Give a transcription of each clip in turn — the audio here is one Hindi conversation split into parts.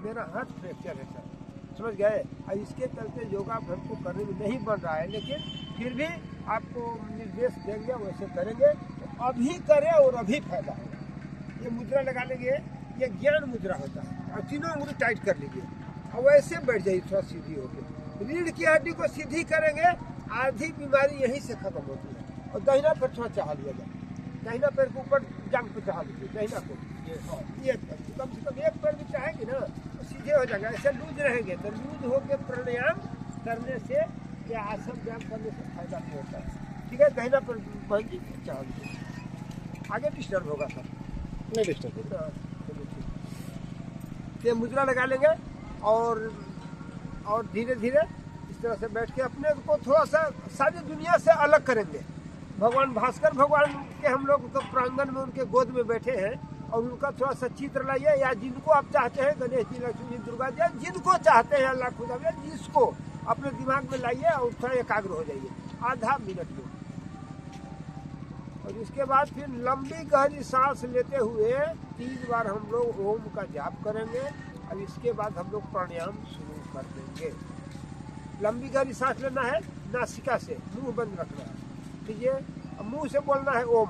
मेरा हाथ फ्रैक्चर है सर, समझ गए। और इसके चलते योगा हमको करने में नहीं बन रहा है, लेकिन फिर भी आपको निर्देश देंगे, वैसे करेंगे तो अभी करें और अभी फायदा होगा। ये मुद्रा लगा लेंगे, ये ज्ञान मुद्रा होता है, और तीनों उंगली टाइट कर लीजिए और वैसे बैठ जाइए थोड़ा सीधी होकर। रीढ़ की हड्डी को सीधी करेंगे, आधी बीमारी यहीं से खत्म होती है। और दाहिना पैर थोड़ा चढ़ा लिया जाए, दाहिना पैर के ऊपर जांग पे चढ़ा लीजिए, दाहिना को ये कम से कम एक पैर भी चाहेंगे ना तो सीधे हो जाएगा। ऐसे लूज रहेंगे तो लूज होकर प्राणायाम करने से या आसन व्यायाम करने से फायदा नहीं होता है। ठीक है, दाहिना पैर चढ़ा लीजिए, आगे डिस्टर्ब होगा सर, नहीं डिस्टर्ब होगा। ये मुद्रा लगा लेंगे और धीरे धीरे इस तरह से बैठ के अपने को थोड़ा सा सारी दुनिया से अलग करेंगे। भगवान भास्कर भगवान के हम लोग तो प्रांगण में उनके गोद में बैठे हैं और उनका थोड़ा सा चित्र लाइए, या जिनको आप चाहते हैं, गणेश जी, लक्ष्मी जी, दुर्गा जी, जिनको चाहते हैं अल्लाह खुदा, जिसको अपने दिमाग में लाइए और थोड़ा एकाग्र हो जाइए आधा मिनट में। और इसके बाद फिर लंबी गहरी सांस लेते हुए 3 बार हम लोग ओम का जाप करेंगे और इसके बाद हम लोग प्राणायाम शुरू कर देंगे। लंबी गहरी सांस लेना है, नासिका से मुंह बंद रखना है, लीजिए, मुंह से बोलना है ओम।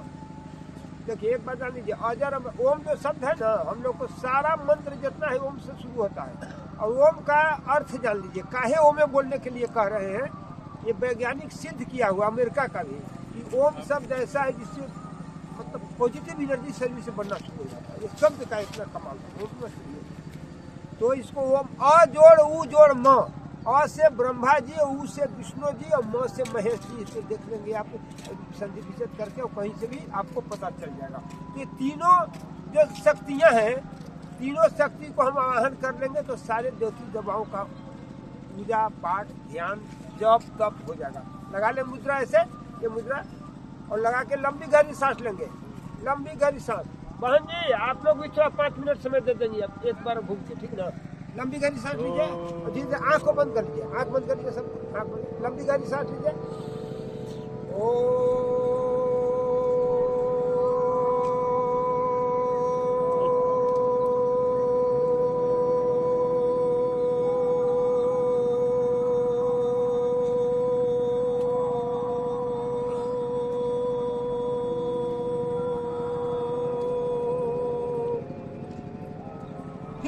देखिए एक बात जान लीजिए, अजर ओम जो शब्द है ना, हम लोग को सारा मंत्र जितना है ओम से शुरू होता है। और ओम का अर्थ जान लीजिए, काहे ओम में बोलने के लिए कह रहे हैं, ये वैज्ञानिक सिद्ध किया हुआ अमेरिका का भी, कि ओम शब्द ऐसा है जिससे मतलब पॉजिटिव एनर्जी शरीर से बनना शुरू हो जाता है। ये शब्द का इतना कमाल है ओम में। तो इसको ओम अ जोड़ उ जोड़ म, अ से ब्रह्मा जी, उ से विष्णु जी और म से महेश जी। इसको देख लेंगे आप संधि विच्छेद करके, और कहीं से भी आपको पता चल जाएगा। ये तीनों जो शक्तियां हैं, तीनों शक्ति को हम आवाहन कर लेंगे तो सारे ज्योति दबाओं का पूजा पाठ ध्यान जप तप हो जाएगा। लगा ले मुद्रा ऐसे, ये मुद्रा, और लगा के लंबी गहरी सांस लेंगे, लंबी गहरी सांस। बहन जी आप लोग भी थोड़ा 5 मिनट समय दे देंगे आप एक बार घूम के, ठीक ना। लंबी गहरी सांस लीजिए और धीरे आँख को बंद कर लीजिए, आँख बंद कर लीजिए सब, आँख बंद, लंबी गहरी सांस लीजिए। ओ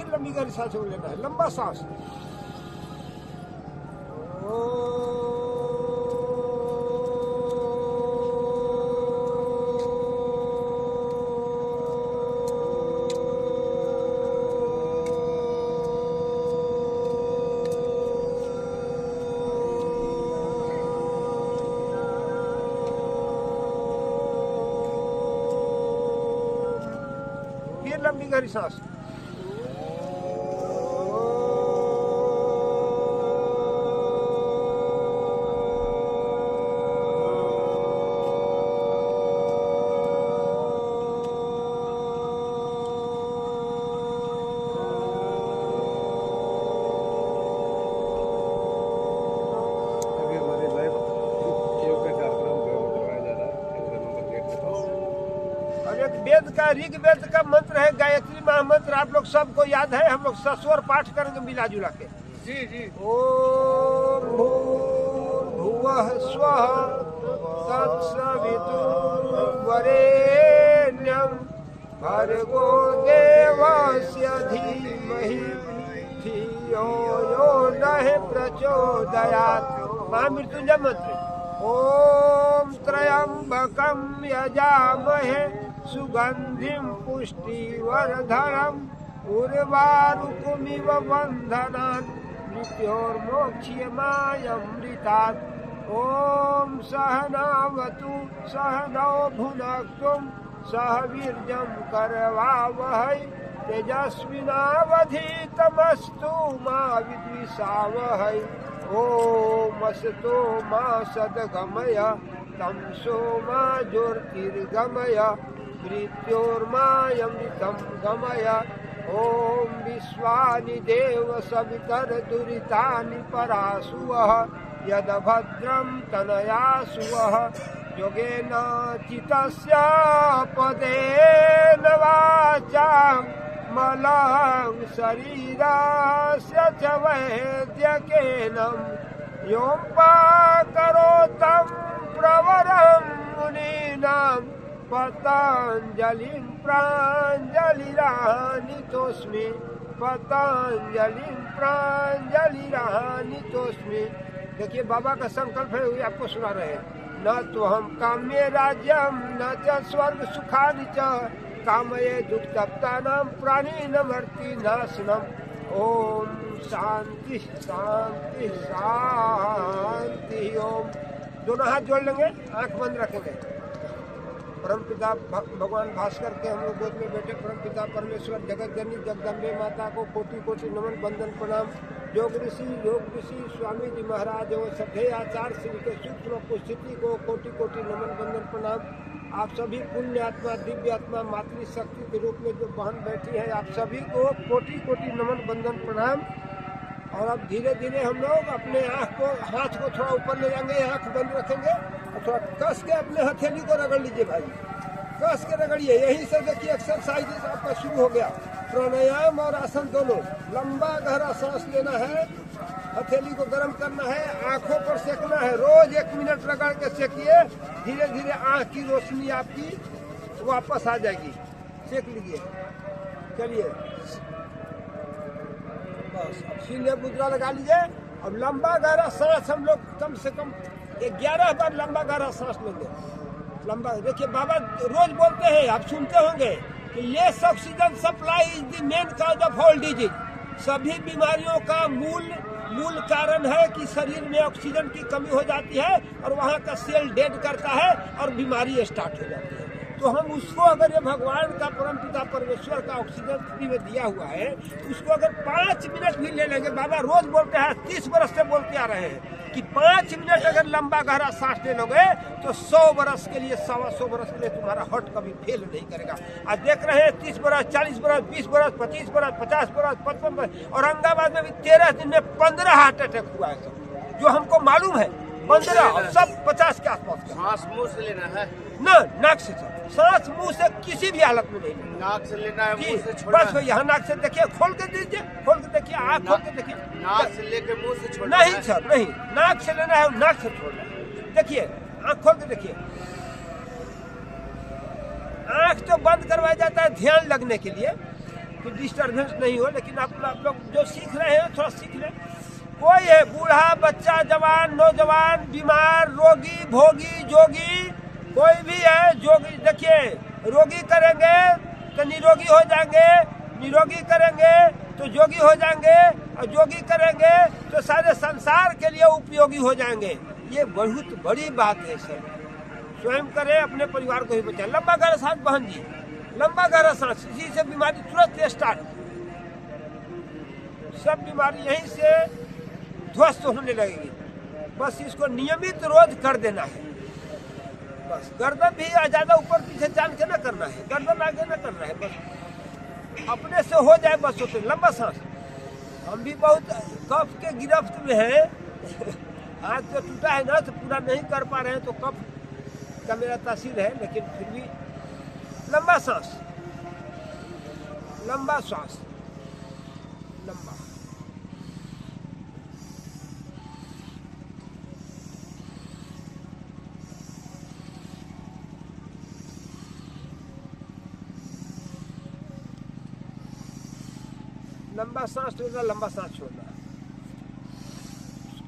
लंबी गहरी सांस लेना है, लंबा सांस। फिर लंबी गहरी सांस। वेद का ऋग्वेद का मंत्र है गायत्री महामंत्र, आप लोग सबको याद है, हम लोग सस्वर पाठ करेंगे मिला जुला के। जी जी। ओम भूर्भुवः स्वः तत्सवितुर्वरेण्यं भर्गो देवस्य धीमहि धियो यो नः प्रचोदयात्। महामृत्युंजय मंत्र। ओम त्र्यंबकं यजामहे सुगंधिं पुष्टिवर्धनम् उर्वारुकमिव बन्धनान् मृत्योर्मोक्ष्यमायमृतात्। ओम सहनावतु सहनौ भुनक्तु सह वीर्यं करवावहै तेजस्विनावधीतमस्तु मा विद्विषावहै। ओम असतो मा सद्गमय तमसो मा ज्योतिर्गमय मृत्योर्मायमृतं गमय। ओम विश्वानि देव सवितर दुरितानि परासुवः यदभद्रं तनयासुवः योगेन चितस्य पदेन वाचा मलां शरीरस्य च वैद्यकेनं यों करोतं प्रवरं मुनीनां पतञ्जलिं प्राञ्जलिरानीतोऽस्मि पतंजलि प्राञ्जलिरानीतोऽस्मि। देखिए बाबा का संकल्प है, वही आपको सुना रहे हैं। न तो हम काम्ये राज्यम न च स्वर्ग सुखानि च कामये दुष्टप्तानां प्राणिनमर्ति नाशनम। ओम शांति शांति शांति ओम। दोनों हाथ जोड़ लेंगे, आंख बंद रखेंगे। परमपिता भगवान भास्कर के हम लोग गोद में बैठे परमपिता परमेश्वर जगत जननी जगदम्बे माता को कोटि कोटि नमन वंदन प्रणाम। योग ऋषि स्वामी जी महाराज और सभे आचार्य श्री के सूक्ष्म उपस्थिति को कोटि कोटि नमन वंदन प्रणाम। आप सभी पुण्य आत्मा दिव्य आत्मा मातृशक्ति के रूप में जो बहन बैठी है, आप सभी को कोटि कोटि नमन वंदन प्रणाम। और अब धीरे धीरे हम लोग अपने आँख को हाथ को थोड़ा ऊपर ले जाएंगे, आँख बंद रखेंगे और थोड़ा कस के अपने हथेली को रगड़ लीजिए भाई, कस के रगड़िए। यही से देखिए एक्सरसाइज आपका शुरू हो गया। प्राणायाम और आसन दोनों। लंबा गहरा सांस लेना है, हथेली को गर्म करना है, आंखों पर सेकना है। रोज 1 मिनट रगड़ के सेकिए, धीरे धीरे आँख की रोशनी आपकी वापस आ जाएगी। सेक लीजिए, चलिए सीधे मुद्रा लगा लीजिए। अब लंबा गहरा सांस हम लोग कम से कम 11 बार लंबा गहरा सांस लेंगे। लंबा देखिए बाबा रोज बोलते हैं, आप सुनते होंगे कि less oxygen supply is the main cause of all disease. सभी बीमारियों का मूल कारण है कि शरीर में ऑक्सीजन की कमी हो जाती है और वहाँ का सेल डेड करता है और बीमारी स्टार्ट हो जाती है। तो हम उसको अगर ये भगवान का परमपिता परमेश्वर का ऑक्सीजन फ्री में दिया हुआ है, उसको अगर 5 मिनट भी ले लेंगे। बाबा रोज बोलते हैं, 30 बरस से बोलते आ रहे हैं कि 5 मिनट अगर लंबा गहरा सांस ले लोगे तो 100 बरस के लिए 125 बरस के लिए तुम्हारा हार्ट कभी फेल नहीं करेगा। आज देख रहे हैं 30 बरस 40 बरस 20 बरस 25 बरस 50 बरस 55 बरस। औरंगाबाद में भी 13 दिन में 15 हार्ट अटैक हुआ है सब, जो हमको मालूम है। 15 और सब 50 के आसपास। सांस मुंह से लेना है ना, नाक से सांस मुंह से किसी भी हालत में नहीं। नाक से लेना है, मुंह से छोड़ना बस यहाँ नाक से देखिए, खोल के दीजिए, खोल के देखिए, आँख खोल के देखिए। नाक से लेकर मुंह से छोड़ना नहीं सर, नहीं, नाक से लेना है, नाक से छोड़ना है। देखिए आँख खोल के देखिए। आँख तो बंद करवाया जाता है ध्यान लगने के लिए कि डिस्टर्बेंस नहीं हो, लेकिन आप लोग जो सीख रहे हैं थोड़ा सीख लें। कोई है बूढ़ा, बच्चा, जवान, नौजवान, बीमार, रोगी, भोगी, जोगी, कोई भी है जोगी। देखिए रोगी करेंगे तो निरोगी हो जाएंगे, निरोगी करेंगे तो जोगी हो जाएंगे, और जोगी करेंगे तो सारे संसार के लिए उपयोगी हो जाएंगे। ये बहुत बड़ी बात है सर। स्वयं करें, अपने परिवार को ही बचाएं। लंबा गहरा सांस बहन जी, लंबा गहरा सांस, इसी से बीमारी तुरंत स्टार्ट। सब बीमारी यहीं से ध्वस्त होने लगेगी। बस इसको नियमित रोज कर देना है। बस गर्दन भी ज्यादा ऊपर पीछे जान के ना करना है, गर्दन आगे ना करना है, बस अपने से हो जाए बस। होते लंबा सांस। हम भी बहुत कफ के गिरफ्त में है। हाथ जो टूटा है ना तो पूरा नहीं कर पा रहे हैं, तो कफ का मेरा तासीर है, लेकिन फिर भी लंबा सांस, लंबा सांस, लंबा। लंबा सांस लेना, लंबा सांस छोड़ना।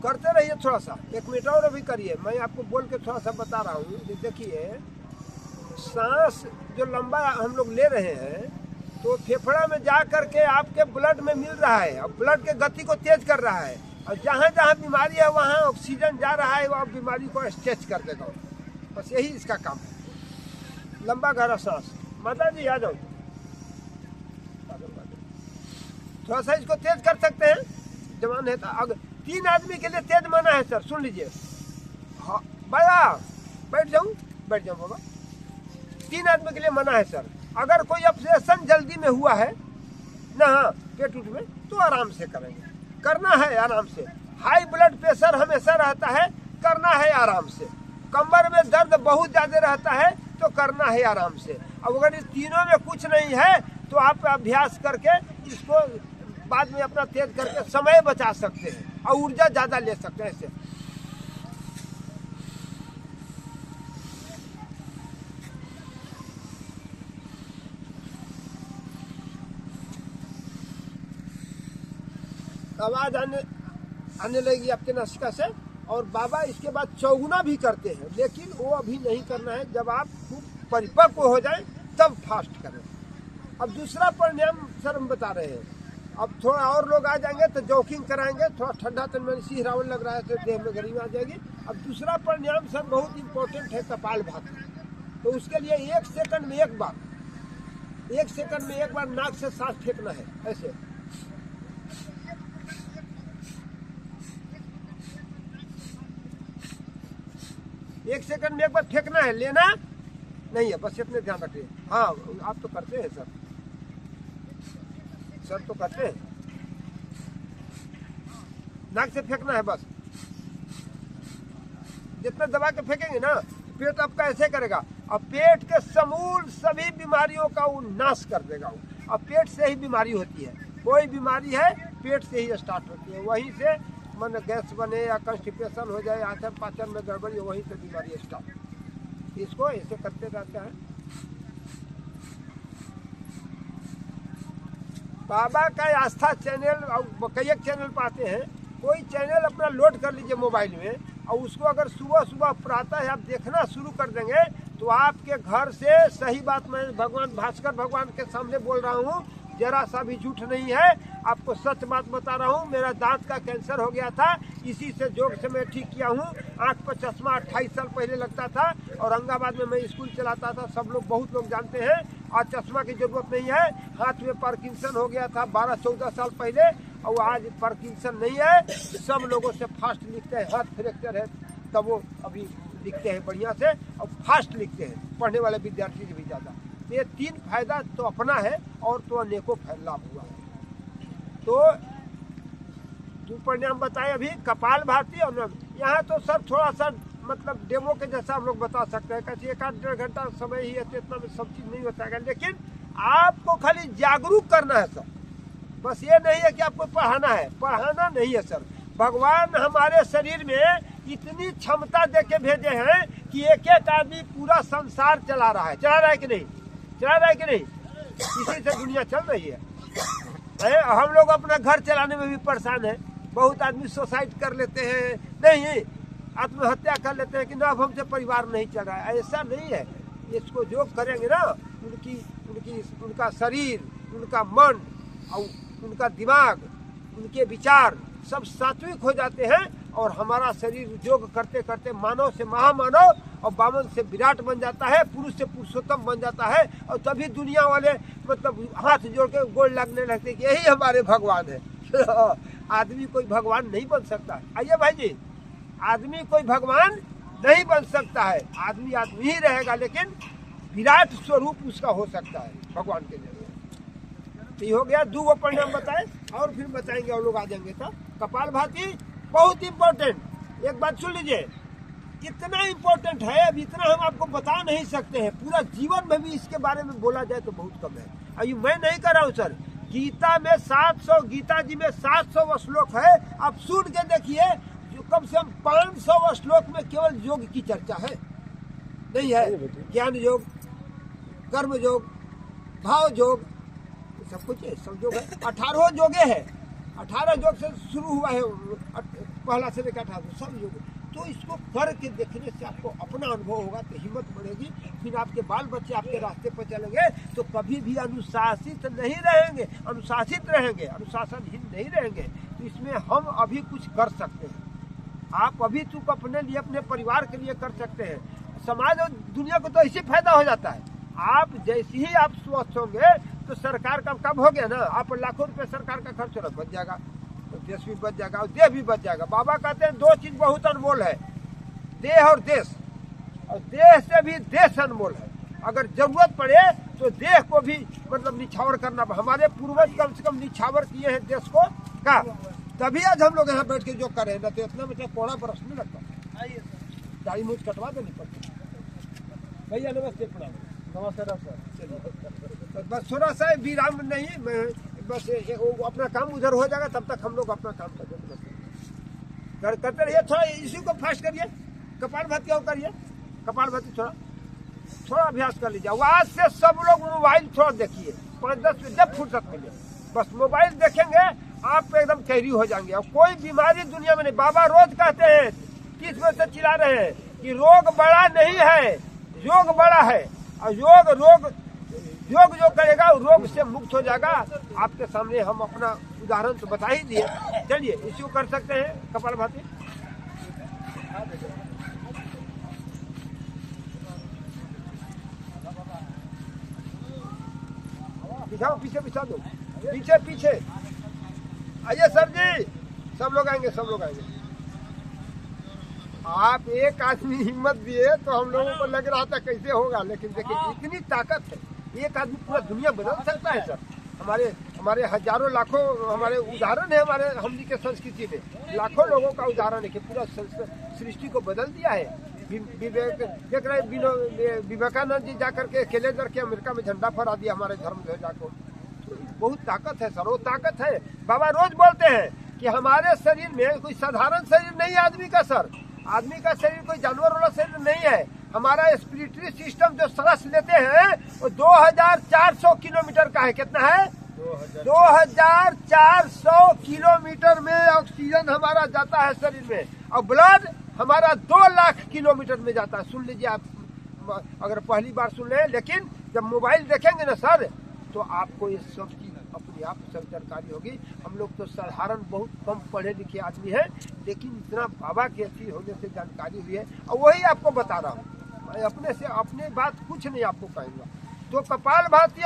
करते रहिए थोड़ा सा, 1 मिनट और अभी करिए। मैं आपको बोल के थोड़ा सा बता रहा हूँ। देखिए सांस जो लंबा हम लोग ले रहे हैं तो फेफड़ा में जा करके आपके ब्लड में मिल रहा है और ब्लड के गति को तेज कर रहा है, और जहाँ जहाँ बीमारी है वहाँ ऑक्सीजन जा रहा है, वह बीमारी को स्ट्रेच कर देगा। बस यही इसका काम है। लंबा गहरा सांस। माता जी आ जाओ, थोड़ा सा इसको तेज कर सकते हैं, जवान है तो। अगर 3 आदमी के लिए तेज माना है सर, सुन लीजिए। हाँ बाबा बैठ जाऊँ बाबा। 3 आदमी के लिए मना है सर। अगर कोई ऑपरेशन जल्दी में हुआ है ना पेट उठ में, तो आराम से करेंगे, करना है आराम से। हाई ब्लड प्रेशर हमेशा रहता है, करना है आराम से। कमर में दर्द बहुत ज्यादा रहता है तो करना है आराम से। अब अगर इस तीनों में कुछ नहीं है तो आप अभ्यास करके इसको बाद में अपना तेज करके समय बचा सकते हैं और ऊर्जा ज़्यादा ले सकते हैं इससे। आवाज आने लगेगी आपके नासिका से। और बाबा इसके बाद चौगुना भी करते हैं, लेकिन वो अभी नहीं करना है, जब आप खूब परिपक्व हो जाए तब फास्ट करें। अब दूसरा प्राणायाम सर हम बता रहे हैं। अब थोड़ा और लोग आ जाएंगे तो जॉगिंग कराएंगे, थोड़ा ठंडा तन में सिहरावन लग रहा है तो देह में गर्मी आ जाएगी। अब दूसरा प्राणायाम सर बहुत इंपॉर्टेंट है, कपालभाति। तो उसके लिए 1 सेकंड में एक बार नाक से सांस फेंकना है, ऐसे। एक सेकंड में एक बार फेंकना है, लेना नहीं है, बस इतने ध्यान रखिए। हाँ आप तो करते हैं सर तो करते हैं। नाक से फेंकना है बस, जितना दबा के फेंकेंगे ना पेट आपका ऐसे करेगा। अब पेट के समूल सभी बीमारियों का वो नाश कर देगा। अब पेट से ही बीमारी होती है, कोई बीमारी है पेट से ही स्टार्ट होती है। वहीं से मन गैस बने या कंस्टिपेशन हो जाए, आचरण पाचन में गड़बड़ी, वहीं से बीमारी स्टार्ट। इसको ऐसे करते रहते हैं। बाबा का आस्था चैनल और कई चैनल पाते हैं, कोई चैनल अपना लोड कर लीजिए मोबाइल में, और उसको अगर सुबह सुबह प्रातः आप देखना शुरू कर देंगे तो आपके घर से, सही बात मैं भगवान भास्कर भगवान के सामने बोल रहा हूँ, जरा सा भी झूठ नहीं है, आपको सच बात बता रहा हूँ। मेरा दांत का कैंसर हो गया था, इसी से योग से मैं ठीक किया हूँ। आँख पर चश्मा 28 साल पहले लगता था, औरंगाबाद में मैं स्कूल चलाता था, सब लोग बहुत लोग जानते हैं। आज चश्मा की जरूरत नहीं है। हाथ में पार्किंसन हो गया था 12-14 साल पहले, और आज पार्किंसन नहीं है। सब लोगों से फास्ट लिखते हैं, हाथ फ्रैक्चर है तब वो अभी लिखते हैं बढ़िया से, और फास्ट लिखते हैं, पढ़ने वाले विद्यार्थी से भी ज़्यादा। ये 3 फायदा तो अपना है और तो अनेकों लाभ हुआ है। तो 2 प्राणायाम बताए अभी, कपालभाति और यहाँ तो सर थोड़ा सा मतलब डेमो के जैसा हम लोग बता सकते हैं, कैसे 1-1.5 घंटा समय ही है, इतना में सब चीज़ नहीं बताएगा। लेकिन आपको खाली जागरूक करना है सर, बस ये नहीं है कि आपको पढ़ाना है, पढ़ाना नहीं है सर। भगवान हमारे शरीर में इतनी क्षमता दे के भेजे हैं कि एक आदमी पूरा संसार चला रहा है कि नहीं, चला रहा है कि नहीं, इसी से दुनिया चल रही है। हम लोग अपना घर चलाने में भी परेशान है। बहुत आदमी सुसाइड कर लेते हैं, नहीं आत्महत्या कर लेते हैं कि ना अब हमसे परिवार नहीं चल रहा है। ऐसा नहीं है। इसको जो करेंगे ना, उनका शरीर, उनका मन और उनका दिमाग, उनके विचार सब सात्विक हो जाते हैं, और हमारा शरीर योग करते करते मानव से महामानव और वामन से विराट बन जाता है, पुरुष से पुरुषोत्तम बन जाता है। और तभी दुनिया वाले मतलब हाथ जोड़ के गोल लगने लगते कि यही हमारे भगवान है। आदमी कोई भगवान नहीं बन सकता। आइए भाई जी, आदमी कोई भगवान नहीं बन सकता है। आदमी आदमी ही रहेगा, लेकिन विराट स्वरूप उसका हो सकता है भगवान के जरिए। तो ये हो गया 2 प्राणायाम बताए, और फिर बताएंगे और लोग आ जाएंगे। तो कपालभाति बहुत इंपॉर्टेंट। एक बात सुन लीजिए, इतना इंपॉर्टेंट है, अब इतना हम आपको बता नहीं सकते हैं। पूरा जीवन में भी इसके बारे में बोला जाए तो बहुत कम है। अभी मैं नहीं कर रहा हूँ सर, गीता में 700, गीता जी में 700 श्लोक है। आप सुन के देखिए, जो कम से कम 500 श्लोक में केवल योग की चर्चा है, नहीं है। ज्ञान योग, कर्म योग, भाव योग, सब कुछ है, सब योग है। 18 योगे है, 18 योग से शुरू हुआ है, पहला से लेकर 18 सब योग। तो इसको करके देखने से आपको अपना अनुभव होगा, तो हिम्मत बढ़ेगी। फिर आपके बाल बच्चे आपके रास्ते पर चलेंगे तो कभी भी अनुशासित नहीं रहेंगे, अनुशासित रहेंगे, अनुशासनहीन नहीं रहेंगे। तो इसमें हम अभी कुछ कर सकते हैं। आप अभी चूक अपने लिए, अपने परिवार के लिए कर सकते हैं। समाज और दुनिया को तो ऐसे फायदा हो जाता है। आप जैसे ही आप स्वस्थ होंगे तो सरकार का काम हो गया ना, आप लाखों रुपए सरकार का खर्च बच जाएगा, तो देश भी बच जाएगा और देह भी बच जाएगा। बाबा कहते हैं 2 चीज बहुत अनमोल है, देह और देश, और देह से भी देश अनमोल है। अगर जरूरत पड़े तो देह को भी मतलब निछावर करना। हमारे पूर्वज कम से कम निछावर किए हैं देश को का, तभी आज हम लोग यहाँ बैठ के जो कर रहे हैं। ना तो इतना मतलब कोड़ा बरस नहीं लगता, दाढ़ी मूछ कटवा देनी पड़ती। भैया नमस्ते, प्रणाम। नमस्ते डॉक्टर तो बस थोड़ा सा विराम नहीं, बस वो अपना काम उधर हो जाएगा, तब तक हम लोग अपना काम करते रहिए। थोड़ा इसी को फास्ट करिए, कपालभाति और करिए, कपालभाति थोड़ा अभ्यास कर लीजिए। आज से सब लोग मोबाइल थोड़ा देखिए, 5-10 मिनट जब फुर्सत मिले, बस मोबाइल देखेंगे आप एकदम कैरी हो जाएंगे। और कोई बीमारी दुनिया में नहीं। बाबा रोज कहते हैं, 30 वर्ष से चिल्ला रहे हैं कि रोग बड़ा नहीं है, योग बड़ा है। और योग जो करेगा रोग से मुक्त हो जाएगा। आपके सामने हम अपना उदाहरण तो बता ही दिए। चलिए इसी को कर सकते हैं कपालभाति। बिछाओ, पीछे बिछा दो, पीछे आइए सर जी, सब लोग आएंगे। आप एक आदमी हिम्मत दिए तो हम लोगों को लग रहा था कैसे होगा, लेकिन देखिए इतनी ताकत है, एक आदमी पूरा दुनिया बदल सकता है सर। हमारे हजारों लाखों हमारे उदाहरण है, हमारे हमनी के संस्कृति में लाखों लोगों का उदाहरण है कि पूरा सृष्टि को बदल दिया है। देख रहे विवेकानंद जी जाकर के अकेले करके अमेरिका में झंडा फहरा दिया हमारे धर्म ध्वजा को। बहुत ताकत है सर, वो ताकत है। बाबा रोज बोलते हैं कि हमारे शरीर में कोई साधारण शरीर नहीं है आदमी का सर। आदमी का शरीर कोई जानवर वाला शरीर नहीं है। हमारा स्पिरिटरी सिस्टम जो सांस लेते हैं वो 2400 किलोमीटर का है। कितना है? 2400 किलोमीटर में ऑक्सीजन हमारा जाता है शरीर में, और ब्लड हमारा 2 लाख किलोमीटर में जाता है। सुन लीजिए आप, अगर पहली बार सुन रहे हैं, लेकिन जब मोबाइल देखेंगे ना सर तो आपको ये सब चीज अपने आप सब जानकारी होगी। हम लोग तो साधारण बहुत कम पढ़े लिखे आदमी हैं, लेकिन इतना बाबा की अच्छी होने से जानकारी हुई है, और वही आपको बता रहा हूँ। मैं अपने बात कुछ नहीं आपको कहूँगा। तो कपालभाति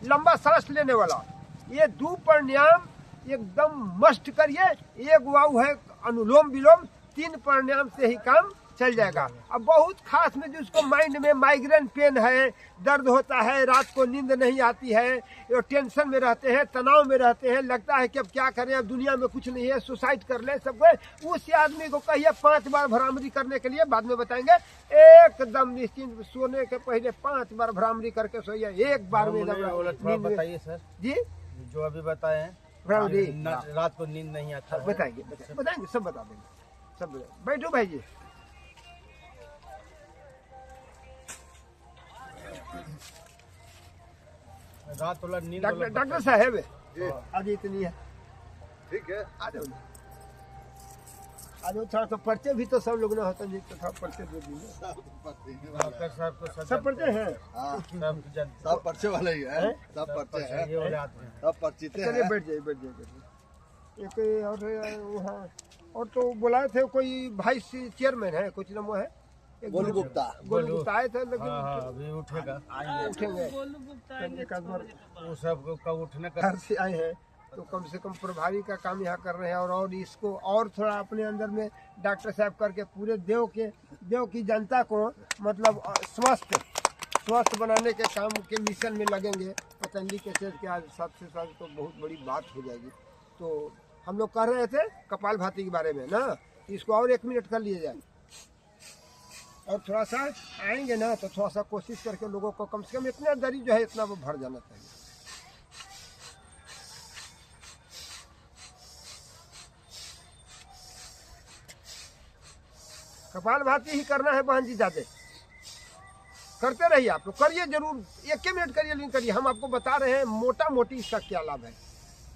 लंबा सांस लेने वाला, ये 2 प्राणायाम एकदम मस्ट करिए। एक वाव है अनुलोम विलोम, 3 प्राणायाम से ही काम चल जाएगा। अब बहुत खास में जिसको माइंड में माइग्रेन पेन है, दर्द होता है, रात को नींद नहीं आती है, टेंशन में रहते हैं, तनाव में रहते हैं, लगता है कि अब क्या करें, अब दुनिया में कुछ नहीं है, सुसाइड कर ले सबको, उस आदमी को कहिए 5 बार भ्रामरी करने के लिए, बाद में बताएंगे। एकदम निश्चिंत सोने के पहले 5 बार भ्रामरी करके सोइए, एक बार में बताइए सर जी। जो अभी बताए हैं भ्रामरी, रात को नींद नहीं आता है। बताएंगे सब बता देंगे, सब बैठो भाई जी। रात वाला नींद डॉक्टर साहब आज इतनी है, ठीक है, आ जाओ थोड़ा तो पर्चे भी तो सब लोग ना होता नहीं, तो थोड़ा पर्चे दे दीजिए। डॉक्टर साहब को सब पर्चे हैं, सब पर्चे वाले ही है, सब पर्चे हैं, सब परिचित चलिए हैं। बैठ जाइए। एक और वहाँ तो बुलाए थे, कोई वाइस चेयरमैन है, कुछ नाम वो है, गोलू गुप्ता आए थे, लेकिन अभी उठेगा, उठेंगे एक आध बार वो सब का उठने का घर से आए हैं, तो कम से कम प्रभारी का काम यहाँ कर रहे हैं। और इसको और थोड़ा अपने अंदर में डॉक्टर साहब करके पूरे देव की जनता को मतलब स्वस्थ बनाने के काम के मिशन में लगेंगे। पतंजलि के सेज के आज 7 से 7 तो बहुत बड़ी बात हो जाएगी। तो हम लोग कर रहे थे कपालभाति के बारे में ना, इसको और 1 मिनट कर लिए जाए, और थोड़ा सा आएंगे ना तो थोड़ा सा कोशिश करके लोगों को कम से कम इतना दरी जो है इतना वो भर जाना चाहिए। कपालभाति ही करना है बहन जी, जाते करते रहिए। आप लोग करिए जरूर, 1 मिनट करिए, लेकिन करिए। हम आपको बता रहे हैं मोटा मोटी इसका क्या लाभ है।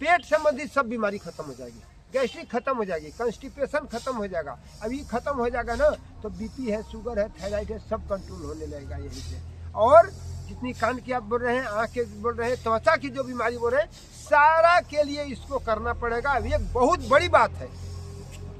पेट संबंधित सब बीमारी खत्म हो जाएगी, गैस्ट्रिक खत्म हो जाएगी, कंस्टिपेशन खत्म हो जाएगा। अभी खत्म हो जाएगा ना तो बीपी है, शुगर है, थायराइड है, सब कंट्रोल होने लगेगा यही से। और जितनी कान की आप बोल रहे हैं, आँख के बोल रहे हैं, त्वचा की जो बीमारी बोल रहे हैं, सारा के लिए इसको करना पड़ेगा। अभी एक बहुत बड़ी बात है,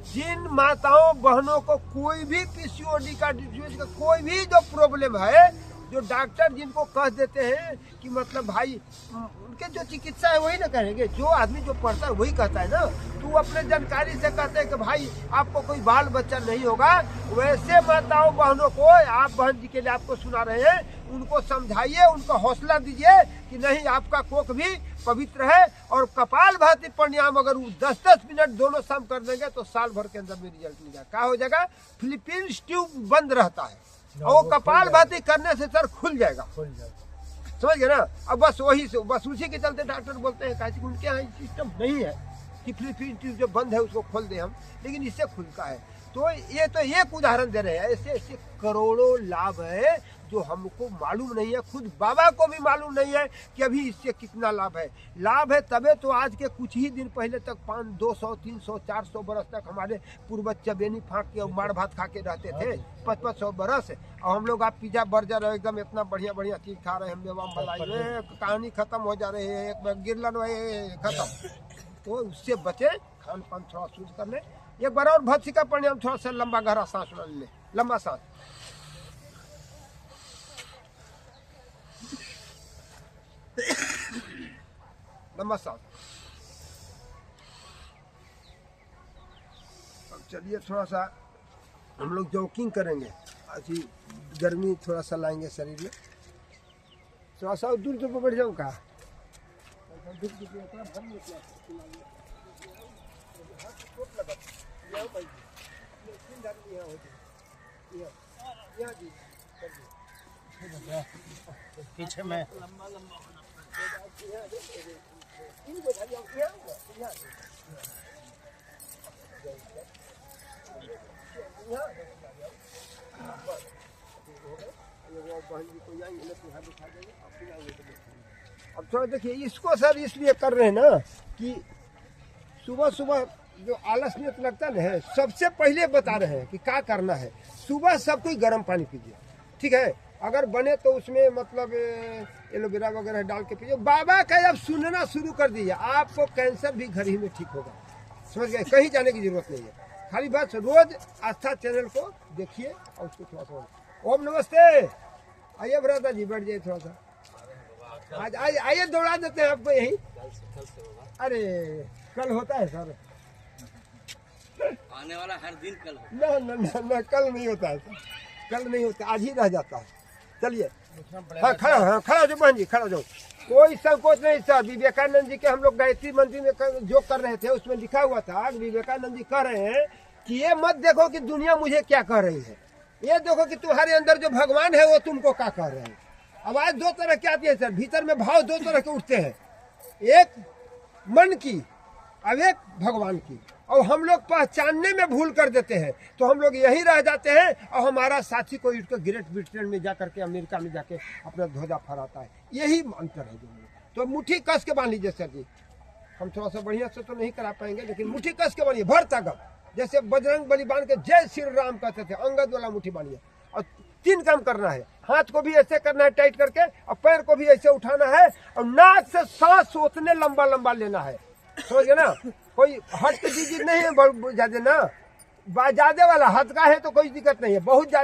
जिन माताओं बहनों को कोई भी पीसीओडी का डिजीज का कोई भी जो प्रॉब्लम है, जो डॉक्टर जिनको कह देते हैं कि मतलब भाई उनके जो चिकित्सा है वही ना करेंगे, जो आदमी जो पढ़ता है वही कहता है ना। तो वो अपने जानकारी से कहते हैं कि भाई आपको कोई बाल बच्चा नहीं होगा। वैसे माताओं बहनों को, आप बहन जी के लिए आपको सुना रहे हैं, उनको समझाइए, उनको हौसला दीजिए कि नहीं, आपका कोख भी पवित्र है। और कपालभाति प्राणायाम अगर 10-10 मिनट दोनों शाम कर देंगे तो साल भर के अंदर में रिजल्ट मिल जाएगा। क्या हो जाएगा? फिलिपींस ट्यूब बंद रहता है, और वो कपाल भाती करने से सर खुल जाएगा, खुल जाए। समझ गए ना। अब बस वही से बस उसी के चलते डॉक्टर बोलते हैं कि उनके यहाँ सिस्टम नहीं है कि फिर जो बंद है उसको खोल दें हम, लेकिन इससे खुलता है। तो ये एक उदाहरण दे रहे हैं, ऐसे ऐसे करोड़ों लाभ है जो हमको मालूम नहीं है, खुद बाबा को भी मालूम नहीं है कि अभी इससे कितना लाभ है। लाभ है तबे तो आज के कुछ ही दिन पहले तक 200, 300, 400 बरस तक हमारे पूर्वज चबेनी फाँक के मार भात खा के रहते थे, 500 बरस। और हम लोग आप पिज्जा बर्गर एकदम इतना बढ़िया बढ़िया चीज खा रहे हैं, मेवा मलाई, कहानी खत्म हो जा रही है, एक गिरलन खत्म। तो उससे बचे, खान पान थोड़ा शुद्ध कर ले। एक बार और भत्सी का परिणाम, थोड़ा सा लंबा गहरा सांस ले, लंबा सांस। लंबा सांस। अब चलिए थोड़ा सा हम लोग जॉगिंग करेंगे, ऐसी गर्मी थोड़ा सा लाएंगे शरीर में। थोड़ा सा दूर दूर पर बैठ जाऊँ का पीछे में अब थोड़ा देखिए इसको सर इसलिए कर रहे हैं ना कि सुबह सुबह जो आलसनियत लगता है, सबसे पहले बता रहे हैं कि क्या करना है। सुबह सब कोई गर्म पानी पीजिए, ठीक है। अगर बने तो उसमें मतलब एलोवेरा वगैरह डाल के पीजिए। बाबा का जब सुनना शुरू कर दीजिए, आपको कैंसर भी घर ही में ठीक होगा, समझ गए। कहीं जाने की जरूरत नहीं है, खाली बस रोज आस्था चैनल को देखिए और उसको थोड़ा सा। ओम नमस्ते, आइए भ्राता जी बैठ जाइए थोड़ा सा। आज आइए दौड़ा देते हैं आपको यही। अरे कल होता है सर, आने वाला हर दिन कल हो। ना ना ना ना कल नहीं होता है सर, कल नहीं होता, आज ही रह जाता है। चलिए हाँ खड़ा जो बहन जी, खड़ा जाओ, कोई संकोच नहीं सर। विवेकानंद जी के हम लोग गायत्री मंदिर में जो कर रहे थे उसमें लिखा हुआ था, विवेकानंद जी कह रहे हैं कि ये मत देखो कि दुनिया मुझे क्या कह रही है, ये देखो कि तुम्हारे अंदर जो भगवान है वो तुमको क्या कह रहे हैं। आवाज दो तरह की आती है सर, भीतर में भाव दो तरह के उठते हैं, एक मन की और एक भगवान की। और हम लोग पहचानने में भूल कर देते हैं, तो हम लोग यही रह जाते हैं और हमारा साथी को उठ ग्रेट ब्रिटेन में जा करके, अमेरिका में जाके अपना ध्वजा फहराता है। यही अंतर है जो। तो मुट्ठी कस के बांध लीजिए सर जी, हम थोड़ा सा बढ़िया से तो नहीं करा पाएंगे, लेकिन मुट्ठी कस के बांधिए भर ताकत, जैसे बजरंग बली बांध के जय श्री राम कहते थे, अंगद वाला मुट्ठी बांधिए। और 3 काम करना है, हाथ को भी ऐसे करना है टाइट करके, और पैर को भी ऐसे उठाना है, और नाक से सांस उतने लंबा लंबा लेना है, समझ गए ना। कोई हट की चीज नहीं है ज्यादा ना, ज्यादा वाला हद का है तो कोई दिक्कत नहीं है, बहुत ज्यादा